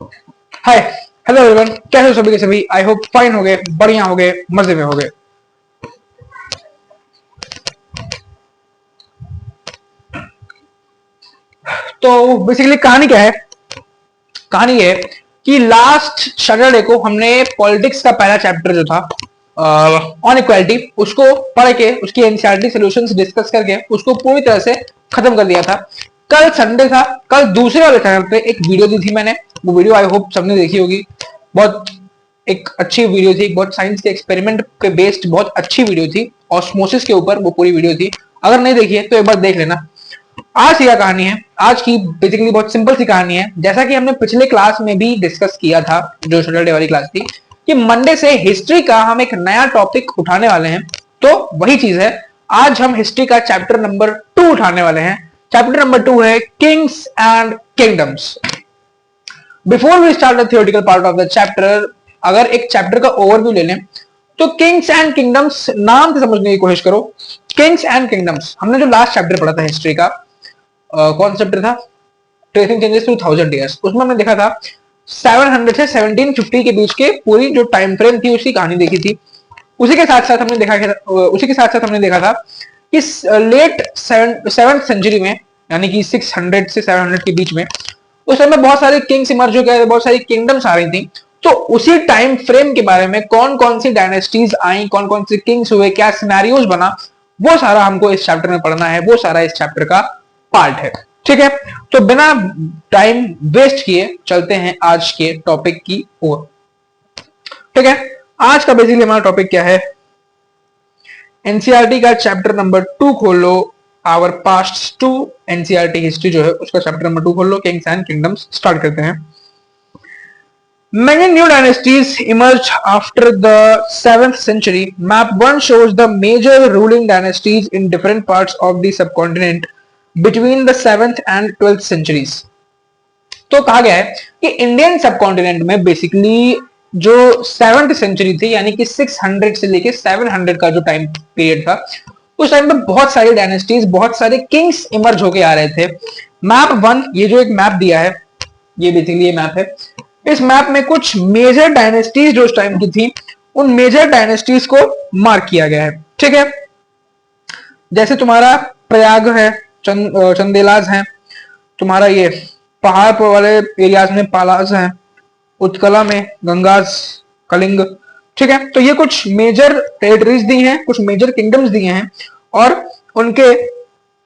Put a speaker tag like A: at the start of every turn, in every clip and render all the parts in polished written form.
A: हाय, hello everyone, कैसे हो सभी के सभी। आई होप फाइन हो गए, बढ़िया हो गए, मजे में हो गए। तो बेसिकली कहानी क्या है? कहानी ये है कि लास्ट सैटरडे को हमने पॉलिटिक्स का पहला चैप्टर जो था ऑन इक्वालिटी, उसको पढ़ के उसकी एनसीईआरटी सॉल्यूशंस डिस्कस करके उसको पूरी तरह से खत्म कर दिया था। कल संडे था, कल दूसरे वाले चैनल पे एक वीडियो दी थी मैंने। वो वीडियो आई होप सबने देखी होगी। बहुत एक अच्छी वीडियो थी, बहुत साइंस के एक्सपेरिमेंट पे बेस्ड बहुत अच्छी वीडियो थी। ऑस्मोसिस के ऊपर वो पूरी वीडियो थी। अगर नहीं देखी है तो एक बार देख लेना। आज की क्या कहानी है? आज की बेसिकली बहुत सिंपल सी कहानी है। जैसा कि हमने पिछले क्लास में भी डिस्कस किया था, जो सैटरडे वाली क्लास थी, कि मंडे से हिस्ट्री का हम एक नया टॉपिक उठाने वाले हैं। तो वही चीज है, आज हम हिस्ट्री का चैप्टर नंबर 2 उठाने वाले हैं। चैप्टर नंबर 2 है kings and kingdoms. Before we start the theoretical part of the chapter, अगर एक चैप्टर का ओवरव्यू ले लें तो किंग्स एंड किंगडम्स नाम से समझने की कोशिश करो। किंग्स एंड किंगडम्स हमने जो लास्ट चैप्टर पढ़ा था हिस्ट्री का, कौन चैप्टर था? Tracing changes through 1000 years. उसमें हमने देखा था 700 से 1750 के बीच के पूरी जो टाइम फ्रेम थी उसकी कहानी देखी थी। उसी के साथ साथ हमने देखा था कि लेट सेवंथ सेंचुरी में, यानी कि 600 से 700 के बीच में, उस समय बहुत सारे किंग्स इमर्ज हो गए, बहुत सारी किंगडम्स आ रही थी। तो उसी टाइम फ्रेम के बारे में कौन कौन सी डायनेस्टीज आई, कौन कौन से किंग्स हुए, क्या सिनेरियोज बना, वो सारा हमको इस चैप्टर में पढ़ना है। वो सारा इस चैप्टर का पार्ट है। ठीक है, तो बिना टाइम वेस्ट किए चलते हैं आज के टॉपिक की ओर। ठीक है, आज का बेसिकली हमारा टॉपिक क्या है? एनसीईआरटी का चैप्टर नंबर 2 खोल लो। Our past two NCERT history जो है उसका चैप्टर नंबर 2 खोल लो। किंग्स एंड किंगडम्स स्टार्ट करते हैं। Many new dynasties emerged after the 7th century. Map 1 shows the major ruling dynasties in different parts of the subcontinent between the 7th and 12th centuries. तो कहा गया है कि Indian subcontinent में basically जो 7th century थी, यानी कि 600 से लेके 700 का जो टाइम पीरियड था, उस टाइम पे बहुत सारी डायनेस्टीज, बहुत सारे किंग्स इमर्ज होके आ रहे थे। मैप 1, ये जो एक मैप दिया है, ये बेसिकली ये मैप है। इस मैप में कुछ मेजर डायनेस्टीज जो उस टाइम की थी, उन मेजर डायनेस्टीज को मार्क किया गया है। ठीक है, जैसे तुम्हारा प्रयाग है, चंदेलाज है, तुम्हारा ये पहाड़ पर वाले एरियाज में पालाज है, उत्कला में गंगाज, कलिंग। ठीक है, तो ये कुछ मेजर टेरिटरीज दी हैं, कुछ मेजर किंगडम्स दिए हैं, और उनके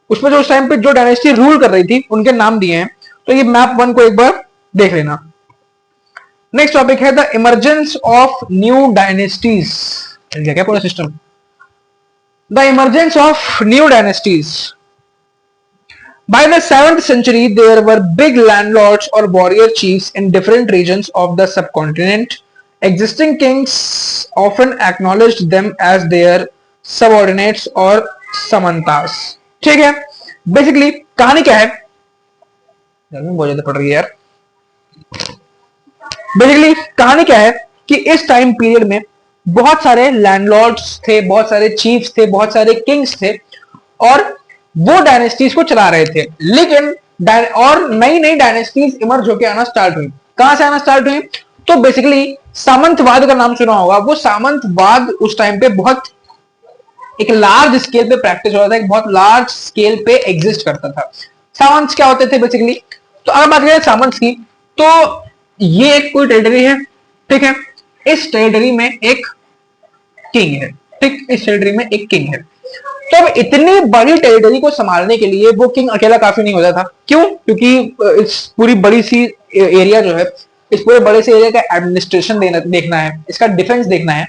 A: उसमें जो उस टाइम पे जो डायनेस्टी रूल कर रही थी उनके नाम दिए हैं। तो ये मैप 1 को एक बार देख लेना। नेक्स्ट टॉपिक है the emergence of new dynasties. क्या पूरा system? The emergence of new dynasties. By the 7th century, there were big landlords or warrior chiefs in different regions of the subcontinent. Existing kings often acknowledged them as their subordinates or samantas. ठीक है, basically कहानी क्या है? बहुत ज्यादा पड़ रही है यार। बेसिकली कहानी क्या है कि इस टाइम पीरियड में बहुत सारे लैंडलॉर्ड्स थे, बहुत सारे चीफ्स थे, बहुत सारे किंग्स थे, और वो डायनेस्टीज को चला रहे थे। लेकिन और नई नई डायनेस्टीज इमर्ज होकर आना स्टार्ट हुई। कहां से आना स्टार्ट हुई? तो बेसिकली सामंतवाद का नाम सुना होगा। वो सामंतवाद उस टाइम पे बहुत एक लार्ज स्केल पे प्रैक्टिस हो रहा था, एक बहुत लार्ज स्केल पे एग्जिस्ट करता था। सामंत क्या होते थे बेसिकली? तो अगर बात करें सामंत की, तो ये एक कोई टेरिटरी है। ठीक है, इस टेरिटरी में एक किंग है। ठीक, इस टेरिटरी में एक किंग है। तो अब इतनी बड़ी टेरिटरी को संभालने के लिए वो किंग अकेला काफी नहीं होता था। क्यों? क्योंकि इस पूरी बड़ी सी एरिया जो है, इस पूरे बड़े से एरिया का एडमिनिस्ट्रेशन देखना है, इसका डिफेंस देखना है।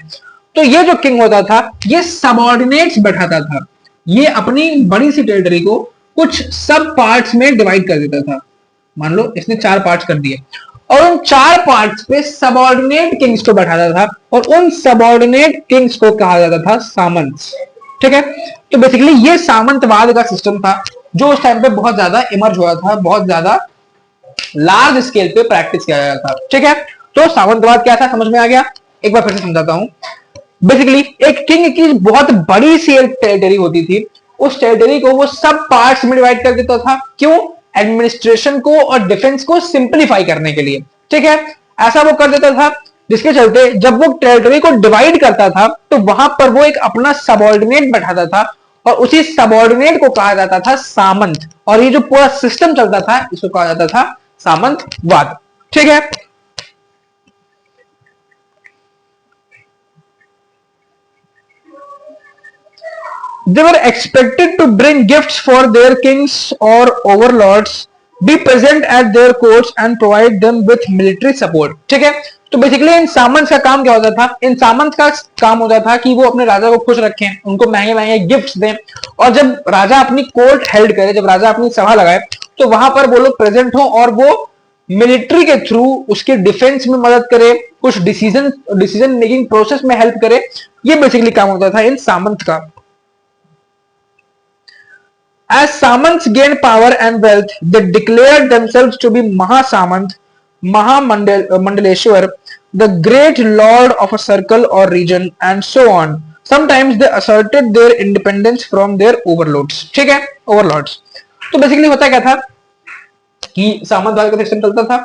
A: तो ये जो किंग होता था, ये सबऑर्डिनेट्स बैठाता था। ये अपनी बड़ी सी टेरिटरी को कुछ सब पार्ट्स में डिवाइड कर देता था। मान लो इसने 4 पार्ट्स कर दिए, और उन 4 पार्ट्स पे सबऑर्डिनेट किंग्स को बैठाता था, और उन सबऑर्डिनेट किंग्स को कहा जाता था सामंत्स। ठीक है, तो बेसिकली ये सामंतवाद का सिस्टम था जो उस टाइम पे बहुत ज्यादा इमर्ज हुआ था, बहुत ज्यादा लार्ज स्केल पे प्रैक्टिस किया गया था। ठीक है, तो सामंतवाद क्या था समझ में आ गया? एक बार फिर से समझाता हूं। बेसिकली एक किंग की बहुत बड़ी सी टेरिटरी होती थी, उस टेरिटरी को वो सब पार्ट्स में डिवाइड कर देता था। क्यों? एडमिनिस्ट्रेशन को और डिफेंस को सिंप्लीफाई करने के लिए। ठीक है, ऐसा वो कर देता था जिसके चलते जब वो टेरिटरी को डिवाइड करता था तो वहां पर वो एक अपना सबॉर्डिनेट बैठाता था और उसी सबॉर्डिनेट को कहा जाता था सामंत, और ये जो पूरा सिस्टम चलता था इसको कहा जाता था सामंतवाद। ठीक है, they were expected to bring gifts for their kings or overlords, be present at their courts and provide them with military support। ठीक है, तो बेसिकली इन सामंत का काम क्या होता था, इन सामंत का काम होता था कि वो अपने राजा को खुश रखें, उनको महंगे महंगे गिफ्ट्स दें, और जब राजा अपनी कोर्ट हेल्ड करे, जब राजा अपनी सभा लगाए तो वहां पर वो लोग प्रेजेंट हो और वो मिलिट्री के थ्रू उसके डिफेंस में मदद करे, कुछ डिसीजन मेकिंग प्रोसेस में हेल्प करे। ये बेसिकली काम होता था इन सामंत का। As Samants gained power and wealth, they declared themselves to be Mahasamant, Mahamandaleshwar, the great lord of a circle or region, and so on. Sometimes they asserted their independence from their overlords. ठीक है, overlords. तो basically होता क्या था कि सामंतवाद का system चलता था।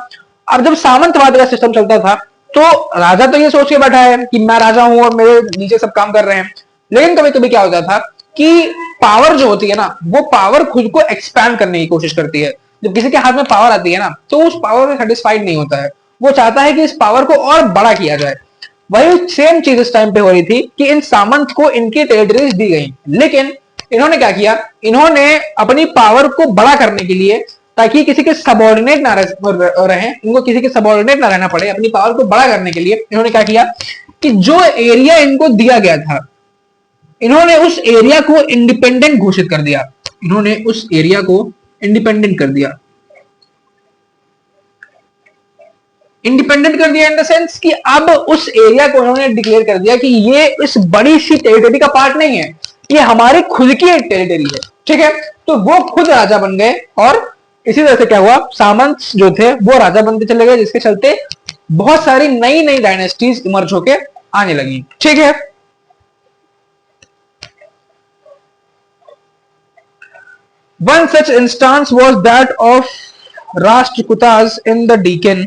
A: अब जब सामंतवाद का सिस्टम चलता था तो राजा तो ये सोच के बैठा है कि मैं राजा हूं और मेरे नीचे सब काम कर रहे हैं, लेकिन कभी कभी क्या होता था कि पावर जो होती है ना, वो पावर खुद को एक्सपैंड करने की कोशिश करती है। जब किसी के हाथ में पावर आती है ना तो उस पावर में सेटिस्फाइड नहीं होता है, वो चाहता है कि इस पावर को और बड़ा किया जाए। वही सेम चीज इस टाइम पे हो रही थी कि इन सामंत को इनकी टेरिटरीज दी गई, लेकिन इन्होंने क्या किया, इन्होंने अपनी पावर को बड़ा करने के लिए, ताकि किसी के सबॉर्डिनेट ना रहे, इनको किसी के सबॉर्डिनेट ना रहना पड़े, अपनी पावर को बड़ा करने के लिए इन्होंने क्या किया कि जो एरिया इनको दिया गया था इन्होंने उस एरिया को इंडिपेंडेंट घोषित कर दिया। इन्होंने उस एरिया को इंडिपेंडेंट कर दिया, इंडिपेंडेंट कर दिया इन द सेंस कि अब उस एरिया को इन्होंने डिक्लेयर कर दिया कि ये इस बड़ी सी टेरिटरी का पार्ट नहीं है, ये हमारी खुद की एक टेरिटरी है। ठीक है, तो वो खुद राजा बन गए और इसी तरह से क्या हुआ, सामंत जो थे वो राजा बनते चले गए, जिसके चलते बहुत सारी नई नई डायनेस्टीज इमर्ज होके आने लगी। ठीक है, one such instance was that of Rashtrakutas in the Deccan.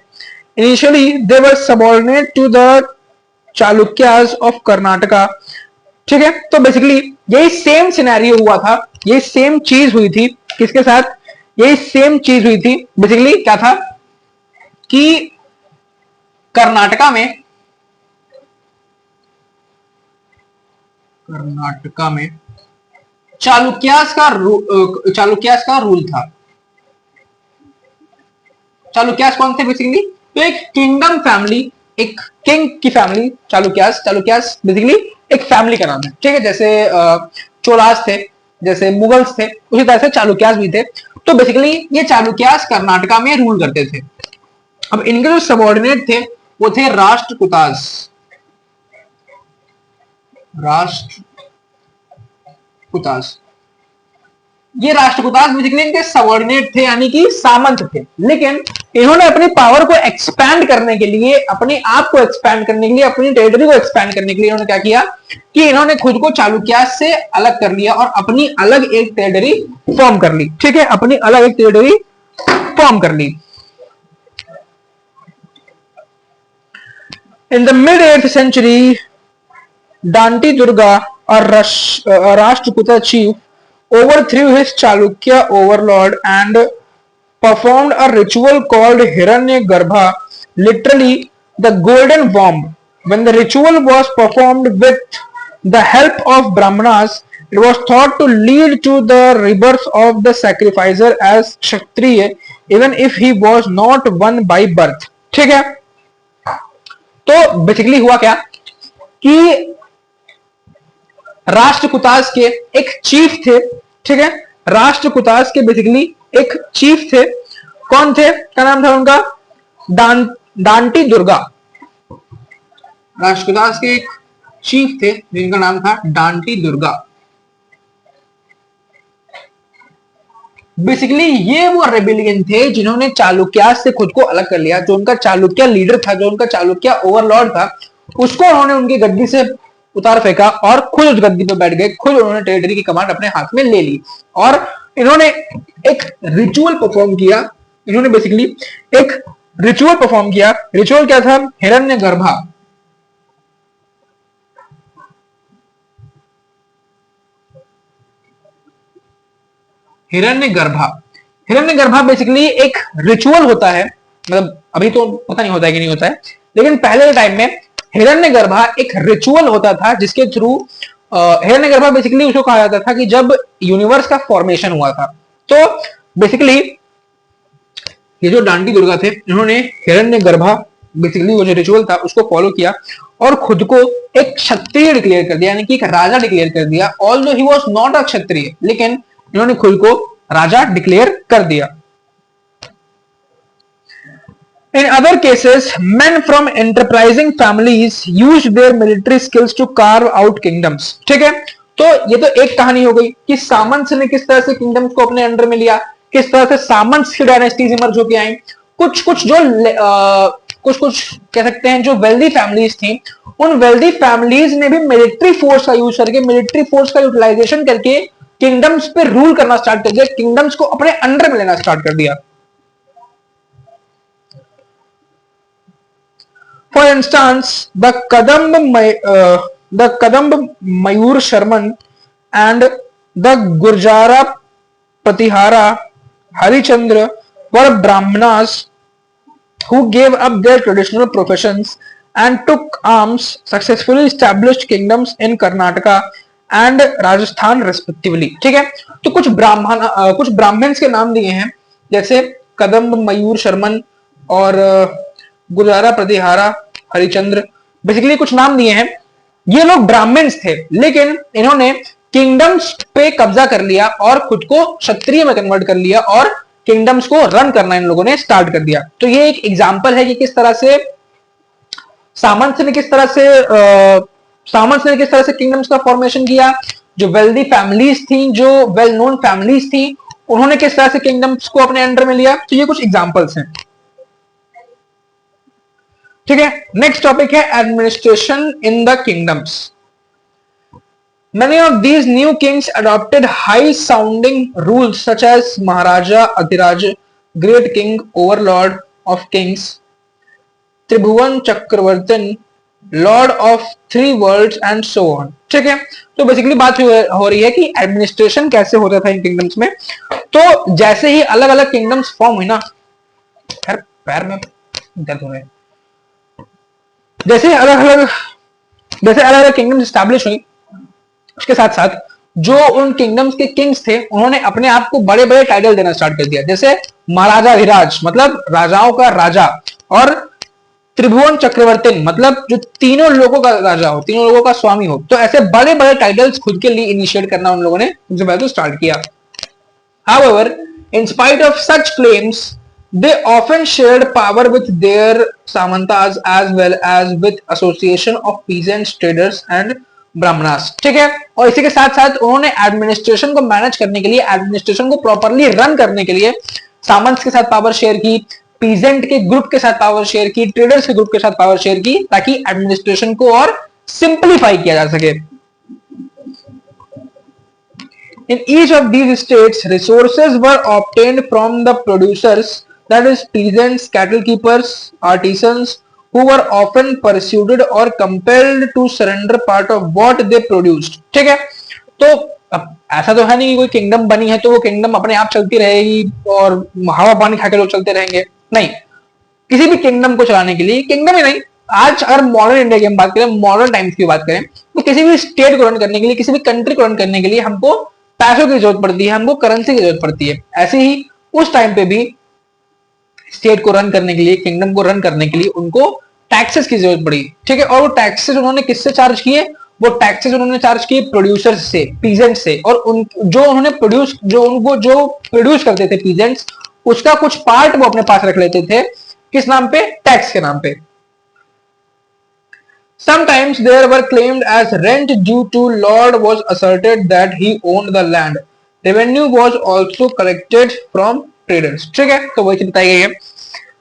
A: Initially, they were subordinate to the Chalukyas of Karnataka. ठीक है, तो बेसिकली यही सेम सिनेरियो हुआ था, यही सेम चीज हुई थी, किसके साथ, यही सेम चीज हुई थी। बेसिकली क्या था कि कर्नाटका में चालुक्यास का रूल था। चालुक्यास कौन थे बेसिकली, तो एक किंगडम फैमिली, एक किंग की फैमिली चालुक्यास बेसिकली एक फैमिली का नाम है। ठीक है, जैसे चोलास थे, जैसे मुगल्स थे, उसी तरह से चालुक्यास भी थे। तो बेसिकली ये चालुक्यास कर्नाटका में रूल करते थे। अब इनके जो सबऑर्डिनेट थे वो थे राष्ट्रकूटास। ये राष्ट्रकूटास बेसिकली इनके सबऑर्डिनेट थे, यानी कि सामंत थे, लेकिन इन्होंने अपनी पावर को एक्सपैंड करने के लिए, अपने आप को एक्सपैंड करने के लिए, अपनी टेरिटरी को एक्सपैंड करने के लिए इन्होंने क्या किया कि इन्होंने खुद को चालुक्यास से अलग कर लिया और अपनी अलग एक टेरिटरी फॉर्म कर ली। ठीक है, अपनी अलग एक टेरिटरी फॉर्म कर ली। In the mid 8th century, Danti Durga, a Rashtrakuta chief, overthrew his Chalukya overlord and performed a ritual called Hiranyagarbha, literally the golden womb. When the ritual was performed with the help of Brahmanas, it was thought to lead to the rebirth of the sacrificer as Kshatriya, even if he was not one by birth. ठीक है, तो basically हुआ क्या कि राष्ट्रकूटास के एक chief थे। ठीक है, राष्ट्रकूटास के बेसिकली एक चीफ थे, कौन थे, क्या नाम था उनका, डांटी दुर्गा। राष्ट्रकूटास के एक चीफ थे जिनका नाम था डांटी दुर्गा। बेसिकली ये वो रेबेलियन थे जिन्होंने चालुक्यास से खुद को अलग कर लिया। जो उनका चालुक्य लीडर था, जो उनका चालुक्य ओवरलॉर्ड था, उसको उन्होंने उनकी गद्दी से उतार फेंका और खुद उस गद्दी पे बैठ गए, खुद उन्होंने टेरिटरी की कमांड अपने हाथ में ले ली और इन्होंने एक रिचुअल परफॉर्म किया। इन्होंने बेसिकली एक रिचुअल परफॉर्म किया। रिचुअल क्या था? हिरण्यगर्भा। हिरण्यगर्भा, हिरण्यगर्भा बेसिकली एक रिचुअल होता है, मतलब अभी तो पता नहीं होता है कि नहीं होता है, लेकिन पहले के टाइम में हिरण्यगर्भा एक रिचुअल होता था जिसके थ्रू हिरण्यगर्भा बेसिकली उसको कहा जाता था कि जब यूनिवर्स का फॉर्मेशन हुआ था, तो बेसिकली ये जो डांडी दुर्गा थे इन्होंने हिरण्यगर्भा बेसिकली वो जो रिचुअल था उसको फॉलो किया और खुद को एक क्षत्रिय डिक्लेयर कर दिया, यानी कि एक राजा डिक्लेयर कर दिया। Although he was not a kshatriya, लेकिन इन्होंने खुद को राजा डिक्लेयर कर दिया। In other cases, men from enterprising families used their military skills to carve out kingdoms. ठीक है, तो ये तो एक कहानी हो गई कि सामंत ने किस तरह से किंगडम्स को अपने अंडर में लिया, किस तरह से सामंत की डायनेस्टीज इमर्ज होके आई। कुछ कुछ जो कुछ कह सकते हैं जो वेल्दी फैमिलीज थी, उन वेल्दी फैमिलीज ने भी मिलिट्री फोर्स का यूज करके, मिलिट्री फोर्स का यूटिलाइजेशन करके किंगडम्स पे रूल करना स्टार्ट कर दिया, किंगडम्स को अपने अंडर में लेना स्टार्ट कर दिया। For instance, the Kadamba Mayur Sharman and the Gurjara Pratihara Harichandra were Brahmanas who gave up their traditional professions and took arms, successfully established kingdoms in Karnataka and Rajasthan respectively. ठीक है, तो कुछ Brahmins के नाम दिए हैं, जैसे कदम्ब मयूर शर्मन और गुजारा प्रतिहारा हरिचंद्र, बेसिकली कुछ नाम दिए हैं। ये लोग ब्राह्मण्स थे, लेकिन इन्होंने किंगडम्स पे कब्जा कर लिया और खुद को क्षत्रिय में कन्वर्ट कर लिया और किंगडम्स को रन करना इन लोगों ने स्टार्ट कर दिया। तो ये एक एग्जांपल है कि किस तरह से सामंत ने किस तरह से किंगडम्स का फॉर्मेशन किया। जो वेल्दी फैमिलीज थी, जो वेल नोन फैमिलीज थी, उन्होंने किस तरह से किंगडम्स को अपने अंडर में लिया। तो ये कुछ एग्जांपल्स हैं। ठीक है, नेक्स्ट टॉपिक है administration in the kingdoms. Many of these new kings adopted high-sounding rules such as Maharaja, Adhiraja, Great King, Overlord of Kings, Tribhuvan Chakravartin, Lord of Three Worlds and so on. ठीक है, तो basically बात हो रही है कि administration कैसे होता था इन किंगडम्स में। तो जैसे ही अलग अलग किंगडम्स फॉर्म हुई ना, खैर पैर में दर्द हो रहा है, जैसे अलग अलग किंगडम्स स्टैब्लिश हुई, उसके साथ साथ जो उन किंगडम्स के किंग्स थे उन्होंने अपने आप को बड़े बड़े टाइटल देना स्टार्ट कर दिया, जैसे महाराजा अधिराज मतलब राजाओं का राजा, और त्रिभुवन चक्रवर्ती मतलब जो तीनों लोगों का राजा हो, तीनों लोगों का स्वामी हो। तो ऐसे बड़े बड़े टाइटल्स खुद के लिए इनिशिएट करना उन लोगों ने सबसे पहले तो स्टार्ट किया। However, in spite of such claims, they often shared power with their samantas as well as with association of peasants, traders and Brahmanas. ठीक है, और इसी के साथ साथ उन्होंने एडमिनिस्ट्रेशन को मैनेज करने के लिए, एडमिनिस्ट्रेशन को प्रॉपरली रन करने के लिए सामंत के साथ पावर शेयर की, पीजेंट के ग्रुप के साथ पावर शेयर की, ट्रेडर्स के ग्रुप के साथ पावर शेयर की, ताकि एडमिनिस्ट्रेशन को और सिंपलीफाई किया जा सके। In each of these states, resources were obtained from the producers, that is peasants, cattle keepers, artisans, who were often persuaded or compelled to surrender part of what they produced. ठीक है, तो अब ऐसा तो है नहीं कि कोई किंगडम बनी है तो वो किंगडम अपने आप चलती रहेगी और हवा पानी खाकर लोग चलते रहेंगे, नहीं। किसी भी किंगडम को चलाने के लिए, किंगडम ही नहीं, आज अगर मॉडर्न इंडिया की हम बात करें, मॉडर्न टाइम्स की बात करें, तो किसी भी स्टेट को रन करने के लिए, किसी भी कंट्री को रन करने के लिए हमको पैसों की जरूरत पड़ती है, हमको करेंसी की जरूरत पड़ती है। ऐसे ही उस टाइम पे भी स्टेट को रन करने के लिए, किंगडम को रन करने के लिए उनको टैक्सेस की जरूरत पड़ी। ठीक है, और वो टैक्सेस उन्होंने किससे चार्ज किए? वो टैक्सेस उन्होंने चार्ज किए प्रोड्यूसर्स से, पीजेंट्स से, और जो प्रोड्यूस करते थे पीजेंट्स, उसका कुछ पार्ट वो अपने पास रख लेते थे, किस नाम पे? टैक्स के नाम पे। Sometimes there were claimed as rent due to Lord was asserted that he owned the land. Revenue was also collected from traders. ठीक है, तो वही चीज बताई गई है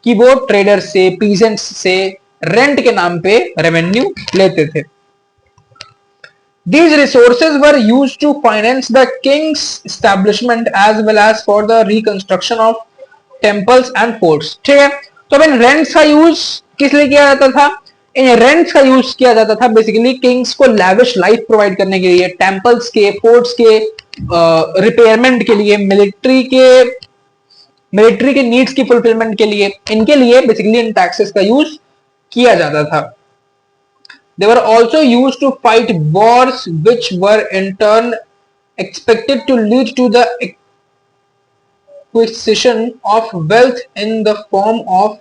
A: कि वो ट्रेडर से, पीजेंट्स से रेंट के नाम पे रेवेन्यू लेते थे। These resources were used to finance the king's establishment as well as for the reconstruction of temples and forts. ठीक है, तो अब इन रेंट्स का यूज किस लिए किया जाता था? इन रेंट्स का यूज किया जाता था बेसिकली किंग्स को लैविश लाइफ प्रोवाइड करने के लिए, टेम्पल्स के, फोर्ट्स के रिपेयरमेंट के लिए, मिलिट्री के नीड्स की फुलफिलमेंट के लिए, इनके लिए बेसिकली इन टैक्सेस का यूज किया जाता था. They were also used to fight wars which were in turn expected to lead to the acquisition of wealth in the form of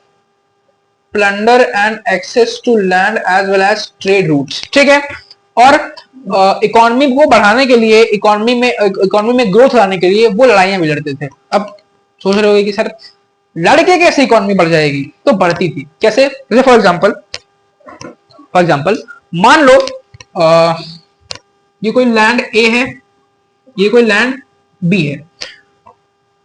A: plunder and access to land as well as trade routes. ठीक है. और economy को बढ़ाने के लिए, economy में growth लाने के लिए वो लड़ाइयां भी लड़ते थे. अब सोच रहे होगे कि सर लड़के कैसे इकोनॉमी बढ़ जाएगी? तो बढ़ती थी. कैसे? जैसे फॉर एग्जाम्पल मान लो ये कोई लैंड ए है, ये कोई लैंड बी है.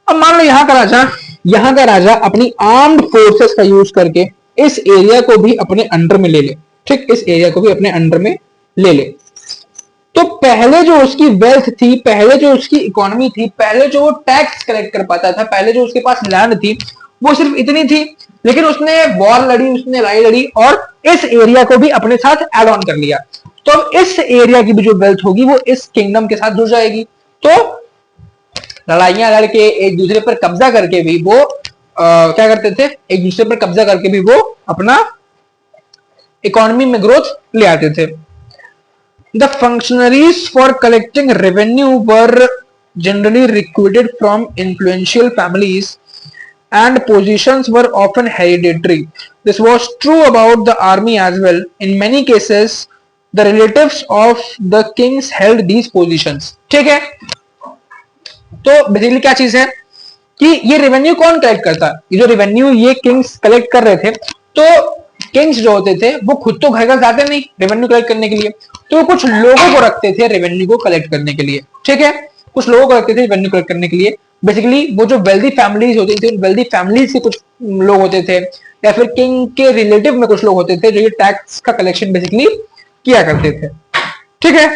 A: अब मान लो यहाँ का राजा अपनी आर्म्ड फोर्सेस का यूज करके इस एरिया को भी अपने अंडर में ले ले. ठीक, इस एरिया को भी अपने अंडर में ले ले. तो पहले जो उसकी वेल्थ थी, पहले जो उसकी इकोनॉमी थी, पहले जो वो टैक्स कलेक्ट कर पाता था, पहले जो उसके पास लैंड थी, वो सिर्फ इतनी थी. लेकिन उसने वॉर लड़ी, उसने लड़ाई लड़ी और इस एरिया को भी अपने साथ ऐड ऑन कर लिया. तो अब इस एरिया की भी जो वेल्थ होगी वो इस किंगडम के साथ जुड़ जाएगी. तो लड़ाइयां लड़के एक दूसरे पर कब्जा करके भी वो क्या करते थे? एक दूसरे पर कब्जा करके भी वो अपना इकोनॉमी में ग्रोथ ले आते थे. The functionaries for collecting revenue were generally recruited from influential families and positions were often hereditary. This was true about the army as well. In many cases, the relatives of the kings held these positions. ठीक है. तो basically क्या चीज है कि ये revenue कौन collect करता है? ये जो रेवेन्यू ये किंग्स कलेक्ट कर रहे थे, तो किंग्स जो होते थे वो खुद तो घर घर जाते नहीं रेवेन्यू कलेक्ट करने के लिए, तो कुछ लोगों को रखते थे रेवेन्यू को कलेक्ट करने के लिए. ठीक है, कुछ लोगों को रखते थे रेवेन्यू कलेक्ट करने के लिए. बेसिकली वो जो वेल्दी फैमिलीज होती थी, उन वेल्दी फैमिलीज से कुछ लोग होते थे या फिर किंग के रिलेटिव में कुछ लोग होते थे जो ये टैक्स का कलेक्शन बेसिकली किया करते थे. ठीक है.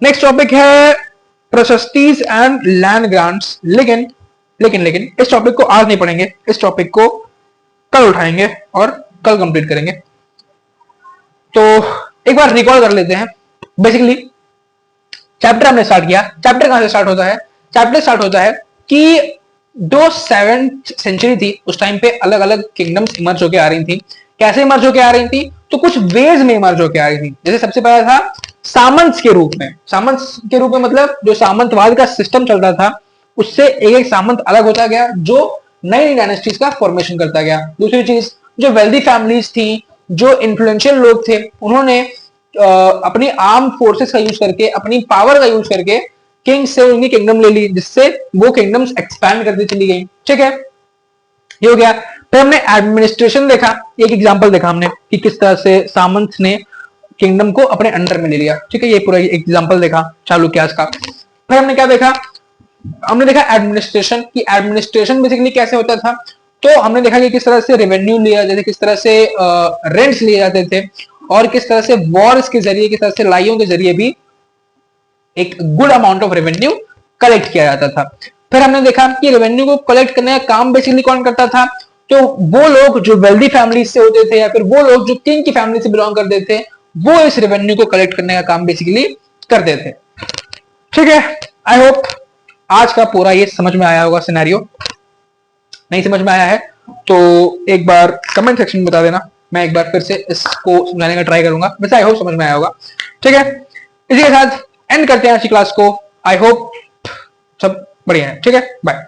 A: नेक्स्ट टॉपिक है प्रशस्तीज एंड लैंड ग्रांट्स. लेकिन इस टॉपिक को आज नहीं पढ़ेंगे, इस टॉपिक को कल उठाएंगे और कल कंप्लीट करेंगे. तो एक बार रिकॉल कर लेते हैं. बेसिकली चैप्टर हमने स्टार्ट किया. चैप्टर कहां से स्टार्ट होता है? चैप्टर स्टार्ट होता है कि जो 7th सेंचुरी थी उस टाइम पे अलग अलग किंगडम्स इमर्ज होकर आ रही थी. कैसे इमर्ज होकर आ रही थी? तो कुछ वेज में इमर्ज होकर आ रही थी. जैसे सबसे पहला था सामंत्स के रूप में. सामंत्स के रूप में मतलब जो सामंतवाद का सिस्टम चल रहा था उससे एक एक सामंत अलग होता गया जो नई नई डायनेस्टीज का फॉर्मेशन करता गया. दूसरी चीज, जो वेल्दी फैमिलीज थी, जो इन्फ्लुएंशियल लोग थे, उन्होंने अपनी आर्म फोर्सेस का यूज करके, अपनी पावर का यूज करके किंग से उनकी किंगडम ले ली, जिससे वो किंगडम्स एक्सपैंड करती चली गई. ठीक है, ये हो गया. फिर हमने एडमिनिस्ट्रेशन देखा. एक एग्जांपल देखा हमने कि किस तरह से सामंत ने किंगडम को अपने अंडर में ले लिया. ठीक है, ये पूरा एग्जांपल देखा चालुक्यास का. फिर हमने क्या देखा? हमने देखा एडमिनिस्ट्रेशन की एडमिनिस्ट्रेशन बेसिकली कैसे होता था. तो हमने देखा कि किस तरह से रेवेन्यू लिया जाते थे, किस तरह से रेंट्स लिए जाते थे और किस तरह से वॉर्स के जरिए, किस तरह से लड़ाइयों के जरिए भी एक good amount of revenue collect किया जाता था. फिर हमने देखा कि रेवेन्यू को कलेक्ट करने का काम बेसिकली कौन करता था? तो वो लोग जो वेल्दी फैमिली से होते थे या फिर वो लोग जो किंग की फैमिली से बिलोंग करते थे, वो इस रेवेन्यू को कलेक्ट करने का काम बेसिकली करते थे. ठीक है, आई होप आज का पूरा ये समझ में आया होगा. सिनेरियो नहीं समझ में आया है तो एक बार कमेंट सेक्शन में बता देना, मैं एक बार फिर से इसको समझाने का ट्राई करूंगा. वैसे आई होप समझ में आया होगा. ठीक है, इसी के साथ एंड करते हैं आज की क्लास को. आई होप सब बढ़िया है. ठीक है, बाय.